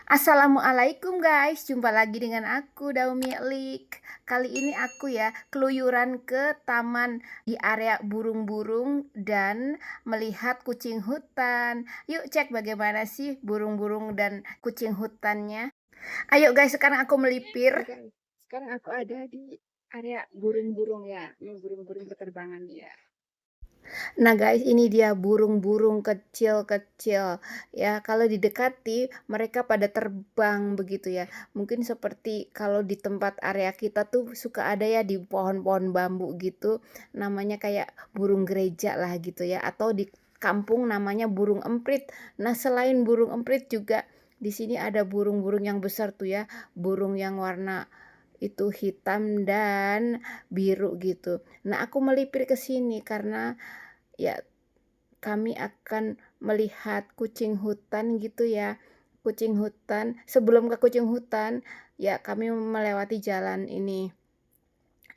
Assalamualaikum guys, jumpa lagi dengan aku Daumi Lik. Kali ini aku ya keluyuran ke taman di area burung-burung dan melihat kucing hutan. Yuk cek bagaimana sih burung-burung dan kucing hutannya. Ayo guys, sekarang aku melipir. Oke guys, sekarang aku ada di area burung-burung ya. Ini burung-burung berterbangan ya. Nah guys, ini dia burung-burung kecil-kecil ya. Kalau didekati mereka pada terbang begitu ya. Mungkin seperti kalau di tempat area kita tuh suka ada ya di pohon-pohon bambu gitu. Namanya kayak burung gereja lah gitu ya. Atau di kampung namanya burung emprit. Nah, selain burung emprit juga di sini ada burung-burung yang besar tuh ya. Burung yang warna itu hitam dan biru gitu. Nah, aku melipir ke sini karena ya kami akan melihat kucing hutan gitu ya. Kucing hutan, sebelum ke kucing hutan, ya kami melewati jalan ini.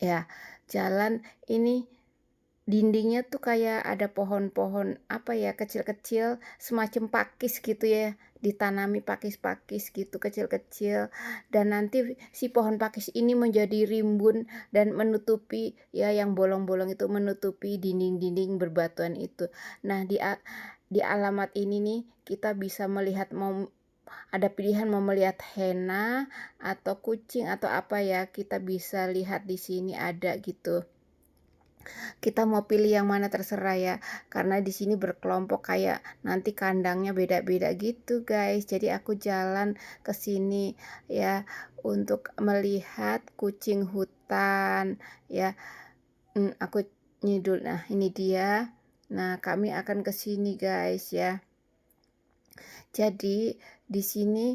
Ya, jalan ini dindingnya tuh kayak ada pohon-pohon apa ya kecil-kecil semacam pakis gitu ya, ditanami pakis-pakis gitu kecil-kecil, dan nanti si pohon pakis ini menjadi rimbun dan menutupi ya yang bolong-bolong itu menutupi dinding-dinding berbatuan itu. Nah, di alamat ini nih kita bisa melihat mau ada pilihan mau melihat hena atau kucing atau apa ya, kita bisa lihat di sini ada gitu. Kita mau pilih yang mana terserah ya, karena di sini berkelompok kayak nanti kandangnya beda-beda gitu guys. Jadi aku jalan ke sini ya untuk melihat kucing hutan ya. Aku nyidul. Nah, ini dia. Nah, kami akan ke sini guys ya. Jadi di sini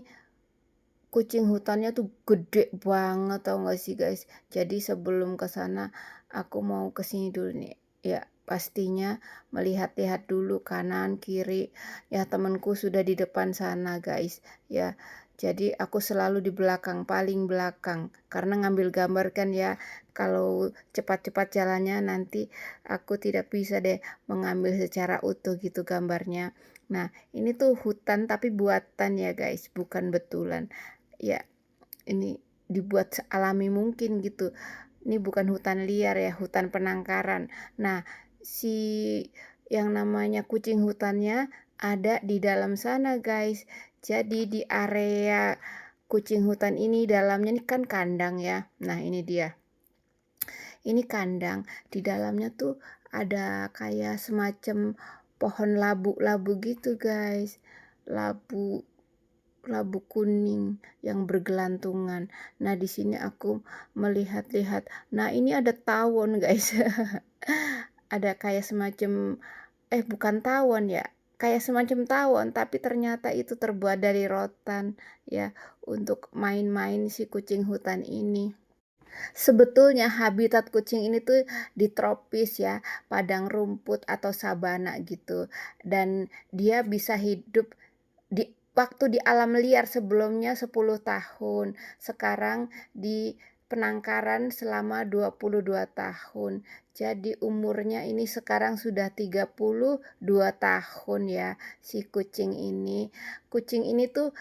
kucing hutannya tuh gede banget tau gak sih guys. Jadi sebelum ke sana aku mau ke sini dulu nih. Ya, pastinya melihat-lihat dulu kanan kiri. Ya, temanku sudah di depan sana guys. Ya, jadi aku selalu di belakang, paling belakang. Karena ngambil gambar kan ya. Kalau cepat-cepat jalannya nanti aku tidak bisa deh mengambil secara utuh gitu gambarnya. Nah, ini tuh hutan tapi buatan ya guys, bukan betulan. Ya, ini dibuat sealami mungkin gitu. Ini bukan hutan liar ya, hutan penangkaran. Nah, si yang namanya kucing hutannya ada di dalam sana guys. Jadi di area kucing hutan ini dalamnya ini kan kandang ya. Nah, ini dia. Ini kandang, di dalamnya tuh ada kayak semacam pohon labu-labu gitu guys. Labu labu kuning yang bergelantungan. Nah, di sini aku melihat-lihat. Nah, ini ada tawon, guys. Ada kayak semacam bukan tawon ya. Kayak semacam tawon, tapi ternyata itu terbuat dari rotan ya untuk main-main si kucing hutan ini. Sebetulnya habitat kucing ini tuh di tropis ya, padang rumput atau sabana gitu. Dan dia bisa hidup di waktu di alam liar sebelumnya 10 tahun, sekarang di penangkaran selama 22 tahun. Jadi umurnya ini sekarang sudah 32 tahun ya si kucing ini. Kucing ini tuh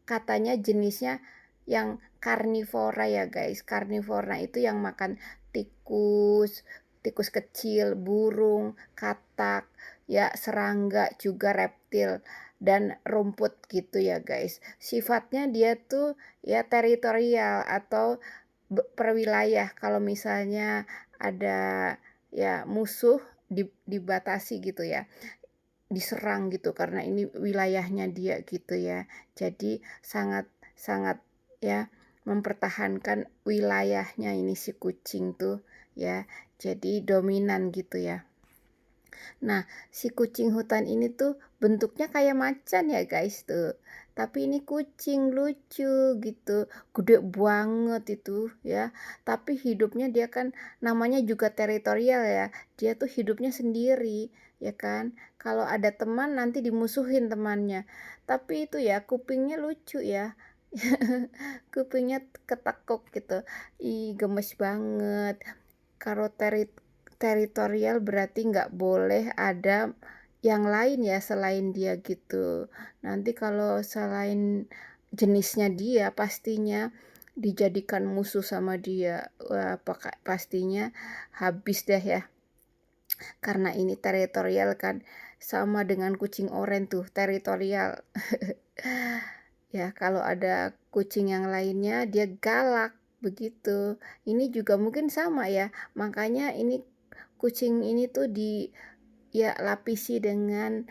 katanya jenisnya yang karnivora ya guys. Karnivora itu yang makan tikus, tikus kecil, burung, katak, ya serangga juga reptil dan rumput gitu ya guys. Sifatnya dia tuh ya teritorial atau perwilayah. Kalau misalnya ada ya musuh dibatasi gitu ya, diserang gitu karena ini wilayahnya dia gitu ya. Jadi sangat sangat ya mempertahankan wilayahnya ini si kucing tuh ya. Jadi dominan gitu ya. Nah, si kucing hutan ini tuh bentuknya kayak macan ya guys tuh. Tapi ini kucing lucu gitu, gede banget itu ya. Tapi hidupnya dia kan namanya juga teritorial ya. Dia tuh hidupnya sendiri ya kan. Kalau ada teman nanti dimusuhin temannya. Tapi itu ya kupingnya lucu ya. Kupingnya ketekuk gitu. Ih, gemes banget. Kalau teritorial berarti nggak boleh ada yang lain ya selain dia gitu. Nanti kalau selain jenisnya dia pastinya dijadikan musuh sama dia. Wah, pastinya habis deh ya. Karena ini teritorial kan, sama dengan kucing oranye tuh, teritorial. Ya, kalau ada kucing yang lainnya dia galak, begitu. Ini juga mungkin sama ya, makanya ini kucing ini tuh ya lapisi dengan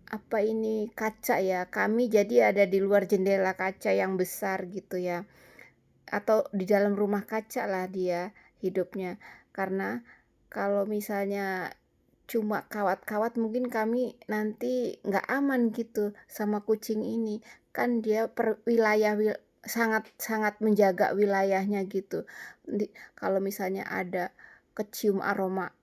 apa ini, kaca ya. Kami jadi ada di luar jendela kaca yang besar gitu ya, atau di dalam rumah kaca lah dia hidupnya. Karena kalau misalnya cuma kawat-kawat mungkin kami nanti nggak aman gitu sama kucing ini. Kan dia sangat-sangat menjaga wilayahnya gitu. Kalau misalnya ada kecium aroma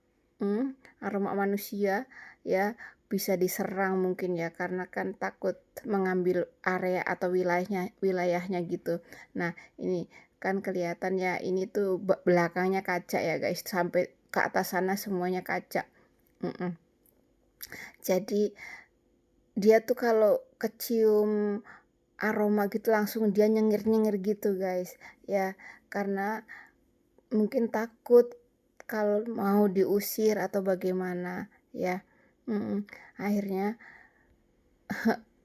manusia ya, bisa diserang mungkin ya, karena kan takut mengambil area atau wilayahnya gitu. Nah, ini kan kelihatan ya, ini tuh belakangnya kaca ya guys, sampai ke atas sana semuanya kaca. Jadi dia tuh kalau kecium aroma gitu langsung dia nyengir-nyengir gitu guys ya, karena mungkin takut kalau mau diusir atau bagaimana ya. Akhirnya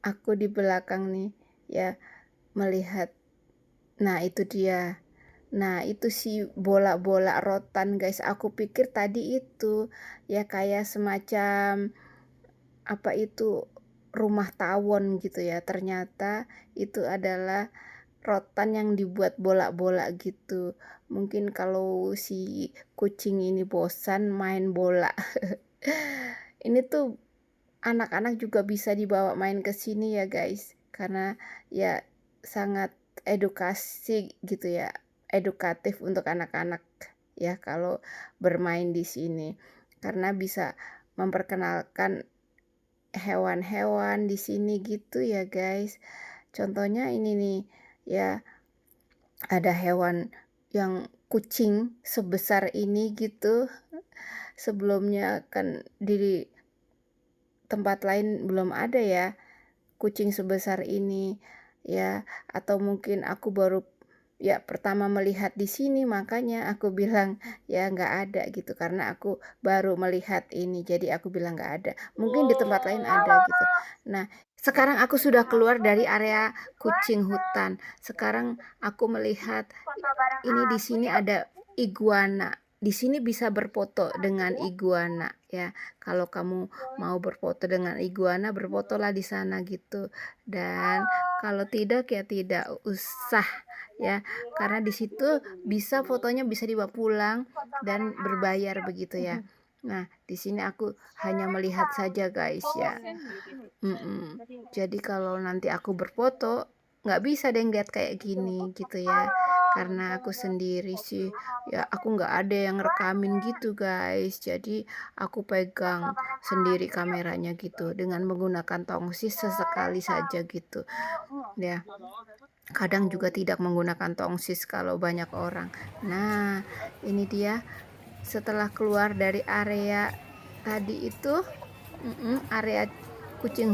aku di belakang nih ya melihat. Nah itu dia. Nah itu si bola-bola rotan guys, aku pikir tadi itu ya kayak semacam apa itu, rumah tawon gitu ya. Ternyata itu adalah rotan yang dibuat bola-bola gitu. Mungkin kalau si kucing ini bosan main bola. Ini tuh anak-anak juga bisa dibawa main ke sini ya guys, karena ya sangat edukasi gitu ya, edukatif untuk anak-anak ya kalau bermain di sini, karena bisa memperkenalkan hewan-hewan di sini gitu ya guys. Contohnya ini nih ya, ada hewan yang kucing sebesar ini gitu. Sebelumnya kan di tempat lain belum ada ya kucing sebesar ini ya, atau mungkin aku baru ya pertama melihat di sini, makanya aku bilang ya nggak ada gitu, karena aku baru melihat ini jadi aku bilang nggak ada, mungkin di tempat lain ada gitu. Nah sekarang aku sudah keluar dari area kucing hutan. Sekarang aku melihat ini di sini ada iguana. Di sini bisa berfoto dengan iguana ya. Kalau kamu mau berfoto dengan iguana, berfotolah di sana gitu. Dan kalau tidak ya tidak usah ya, karena di situ bisa fotonya bisa dibawa pulang dan berbayar begitu ya. Nah, di sini aku hanya melihat saja guys ya. Jadi kalau nanti aku berfoto nggak bisa deh ngeliat kayak gini gitu ya, karena aku sendiri sih ya, aku nggak ada yang rekamin gitu guys, jadi aku pegang sendiri kameranya gitu dengan menggunakan tongsis sesekali saja gitu ya, kadang juga tidak menggunakan tongsis kalau banyak orang. Nah ini dia setelah keluar dari area tadi itu, area kucing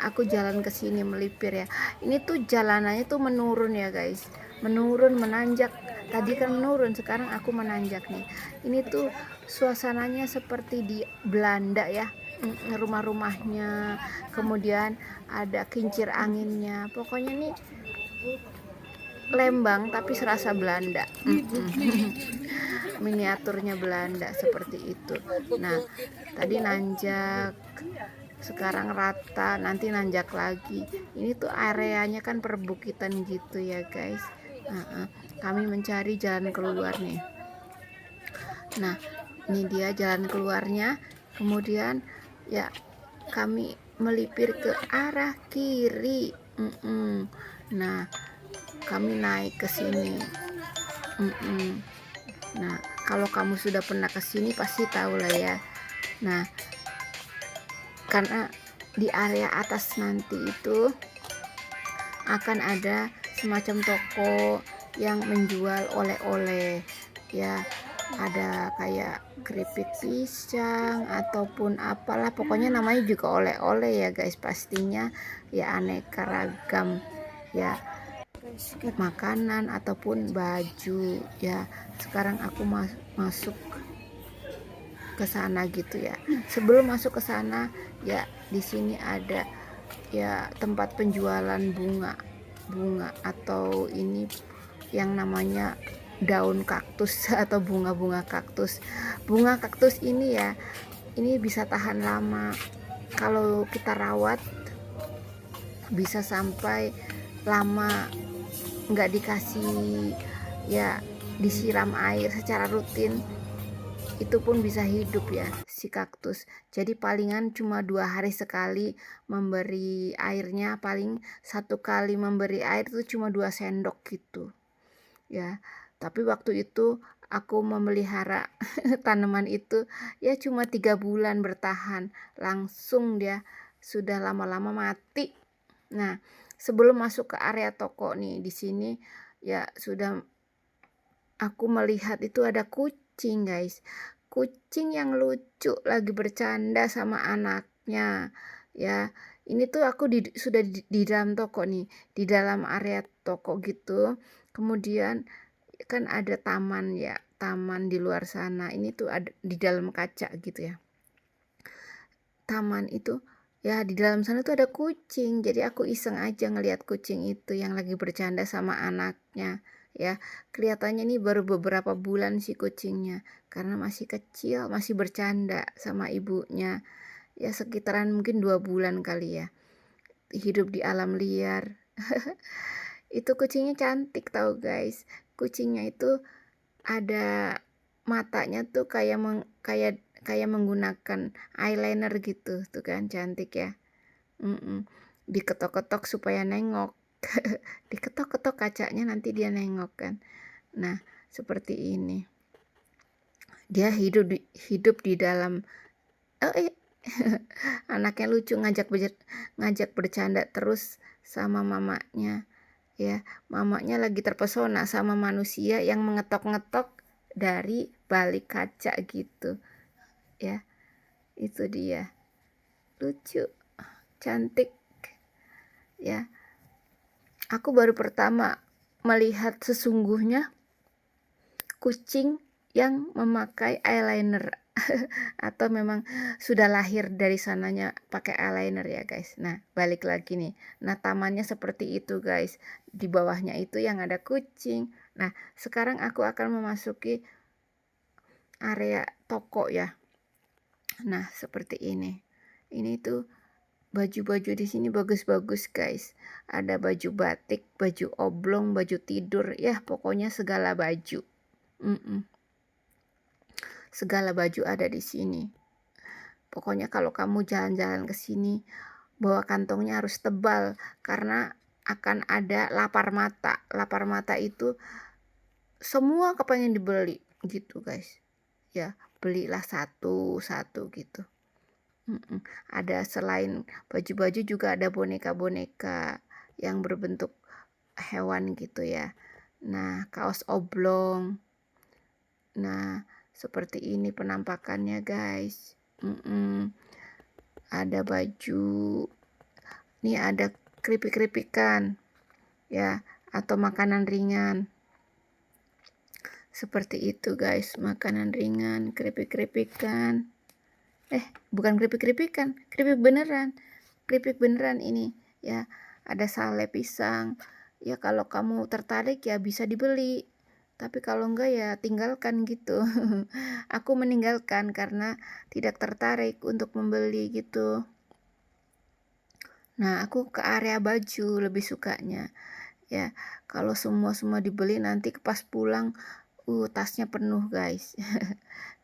aku jalan ke sini melipir ya. Ini tuh jalanannya tuh menurun ya guys, menurun menanjak. Tadi kan menurun, sekarang aku menanjak nih. Ini tuh suasananya seperti di Belanda ya, rumah-rumahnya, kemudian ada kincir anginnya. Pokoknya nih Lembang tapi serasa Belanda. Miniaturnya Belanda seperti itu. Nah tadi nanjak, sekarang rata, nanti nanjak lagi. Ini tuh areanya kan perbukitan gitu ya guys. Kami mencari jalan keluar nih. Nah ini dia jalan keluarnya. Kemudian ya kami melipir ke arah kiri. Nah kami naik ke sini. Nah kalau kamu sudah pernah ke sini pasti tahu lah ya. Nah karena di area atas nanti itu akan ada semacam toko yang menjual oleh-oleh ya. ada kayak keripik pisang ataupun apalah, pokoknya namanya juga oleh-oleh ya guys, pastinya ya aneka ragam ya makanan ataupun baju ya. Sekarang aku masuk ke sana gitu ya. Sebelum masuk ke sana ya, di sini ada ya tempat penjualan bunga atau ini yang namanya daun kaktus atau bunga-bunga kaktus. Bunga kaktus ini ya, ini bisa tahan lama kalau kita rawat, bisa sampai lama nggak dikasih ya, disiram air secara rutin, itu pun bisa hidup ya si kaktus. Jadi palingan cuma 2 hari sekali memberi airnya, paling 1 kali memberi air itu cuma 2 sendok gitu ya. Tapi waktu itu aku memelihara tanaman itu ya cuma 3 bulan bertahan, langsung dia sudah lama-lama mati. Nah, sebelum masuk ke area toko nih, di sini ya sudah aku melihat itu ada kucing guys. Kucing yang lucu lagi bercanda sama anaknya ya. Ini tuh aku sudah di dalam toko nih, di dalam area toko gitu. Kemudian kan ada taman ya, taman di luar sana. Ini tuh ada di dalam kaca gitu ya. Taman itu ya, di dalam sana tuh ada kucing. Jadi aku iseng aja ngelihat kucing itu yang lagi bercanda sama anaknya ya. Kelihatannya nih baru beberapa bulan si kucingnya, karena masih kecil, masih bercanda sama ibunya. Ya sekitaran mungkin 2 bulan kali ya, hidup di alam liar. Itu kucingnya cantik tau guys. Kucingnya itu ada matanya tuh kayak kayak menggunakan eyeliner gitu tuh kan, cantik ya. Diketok-ketok supaya nengok. Diketok-ketok kacanya, nanti dia nengok kan. Nah, seperti ini. Dia hidup di dalam anaknya lucu, ngajak bercanda terus sama mamanya ya. Mamanya lagi terpesona sama manusia yang mengetok-ngetok dari balik kaca gitu ya. Itu dia, lucu, cantik ya. Aku baru pertama melihat sesungguhnya kucing yang memakai eyeliner atau memang sudah lahir dari sananya pakai eyeliner ya guys. Nah, balik lagi nih. Nah, tamannya seperti itu guys. Di bawahnya itu yang ada kucing. Nah, sekarang aku akan memasuki area toko ya. Nah, seperti ini. Ini tuh baju-baju di sini bagus-bagus guys. Ada baju batik, baju oblong, baju tidur, ya pokoknya segala baju. Segala baju ada di sini. Pokoknya kalau kamu jalan-jalan ke sini, bawa kantongnya harus tebal karena akan ada lapar mata. Lapar mata itu semua kepengen dibeli gitu guys. Ya, belilah satu-satu gitu. Ada selain baju-baju juga ada boneka-boneka yang berbentuk hewan gitu ya. Nah, kaos oblong. Nah, seperti ini penampakannya guys. Ada baju. Nih ada keripik-keripikan ya, atau makanan ringan. Seperti itu guys, makanan ringan, keripik-keripikan. Bukan keripik-keripikan, keripik beneran ini ya. Ada sale pisang ya, kalau kamu tertarik ya bisa dibeli, tapi kalau enggak ya tinggalkan gitu. Aku meninggalkan karena tidak tertarik untuk membeli gitu. Nah, aku ke area baju lebih sukanya ya. Kalau semua dibeli nanti pas pulang tasnya penuh guys.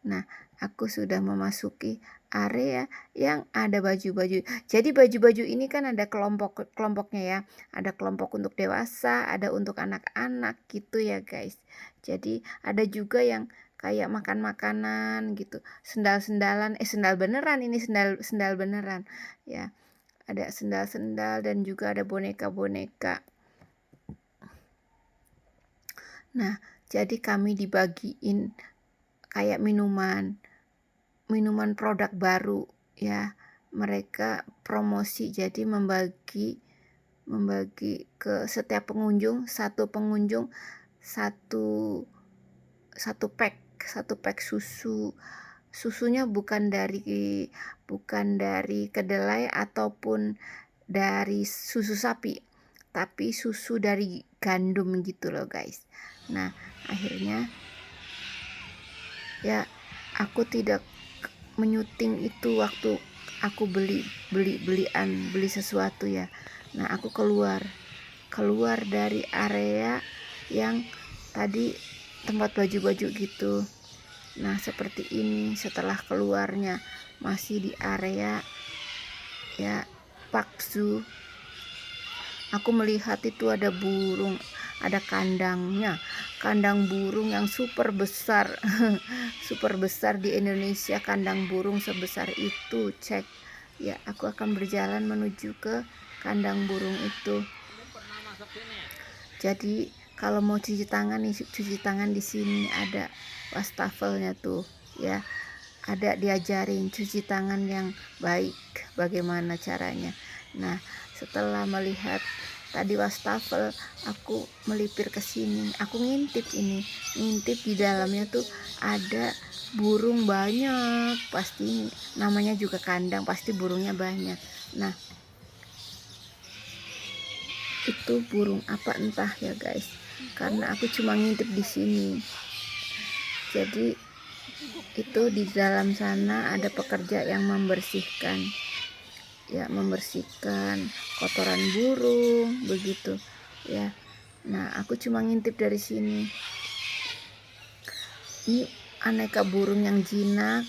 Nah, aku sudah memasuki area yang ada baju-baju. Jadi baju-baju ini kan ada kelompoknya ya. Ada kelompok untuk dewasa, ada untuk anak-anak gitu ya guys. Jadi ada juga yang kayak makan makanan gitu, sendal-sendalan, sendal beneran, ini sendal beneran ya. Ada sendal-sendal dan juga ada boneka-boneka. Nah, jadi kami dibagiin kayak minuman produk baru ya. Mereka promosi, jadi membagi ke setiap pengunjung, satu pengunjung satu satu pack susu. Susunya bukan dari kedelai ataupun dari susu sapi, tapi susu dari gandum gitu loh guys. Nah, akhirnya ya aku tidak menyuting itu waktu aku beli sesuatu ya. Nah, aku keluar dari area yang tadi tempat baju-baju gitu. Nah, seperti ini setelah keluarnya masih di area ya Park Zoo. Aku melihat itu ada burung, ada kandangnya, kandang burung yang super besar. Super besar di Indonesia kandang burung sebesar itu, cek. Ya, aku akan berjalan menuju ke kandang burung itu. Jadi kalau mau cuci tangan nih, cuci tangan di sini ada wastafelnya tuh ya. Ada diajarin cuci tangan yang baik, bagaimana caranya. Nah, setelah melihat tadi wastafel, aku melipir ke sini. Aku ngintip di dalamnya tuh ada burung banyak. Pasti namanya juga kandang, pasti burungnya banyak. Nah, itu burung apa entah ya guys, karena aku cuma ngintip di sini. Jadi itu di dalam sana ada pekerja yang membersihkan kotoran burung begitu ya. Nah, aku cuma ngintip dari sini. Ini aneka burung yang jinak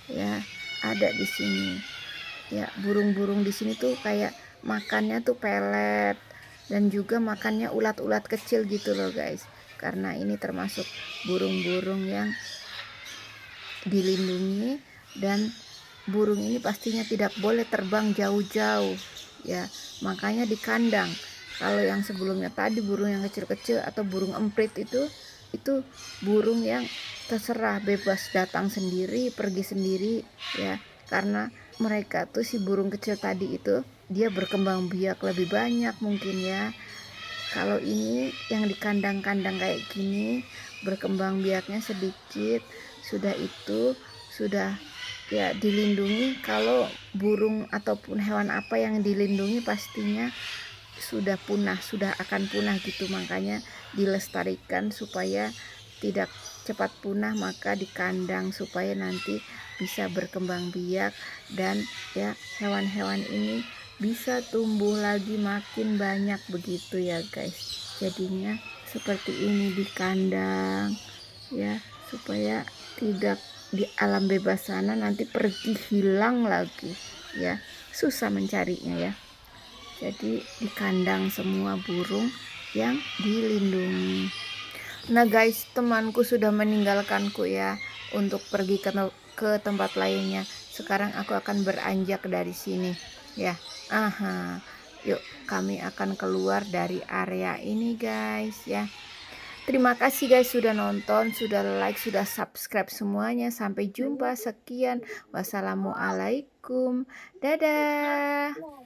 ya, ada di sini ya. Burung-burung di sini tuh kayak makannya tuh pelet, dan juga makannya ulat-ulat kecil gitu loh guys, karena ini termasuk burung-burung yang dilindungi, dan burung ini pastinya tidak boleh terbang jauh-jauh ya, makanya di kandang. Kalau yang sebelumnya tadi burung yang kecil-kecil atau burung emprit itu burung yang terserah, bebas datang sendiri, pergi sendiri ya, karena mereka tuh si burung kecil tadi itu dia berkembang biak lebih banyak mungkin ya. Kalau ini yang di kandang-kandang kayak gini berkembang biaknya sedikit, sudah ya dilindungi. Kalau burung ataupun hewan apa yang dilindungi pastinya sudah akan punah gitu, makanya dilestarikan supaya tidak cepat punah, maka di kandang supaya nanti bisa berkembang biak, dan ya hewan-hewan ini bisa tumbuh lagi makin banyak begitu ya guys. Jadinya seperti ini di kandang ya, supaya tidak di alam bebas sana nanti pergi hilang lagi ya, susah mencarinya ya. Jadi di kandang semua burung yang dilindungi. Nah guys, temanku sudah meninggalkanku ya untuk pergi ke tempat lainnya. Sekarang aku akan beranjak dari sini ya. Yuk kami akan keluar dari area ini guys ya. Terima kasih guys sudah nonton, sudah like, sudah subscribe semuanya. Sampai jumpa, sekian. Wassalamualaikum. Dadah.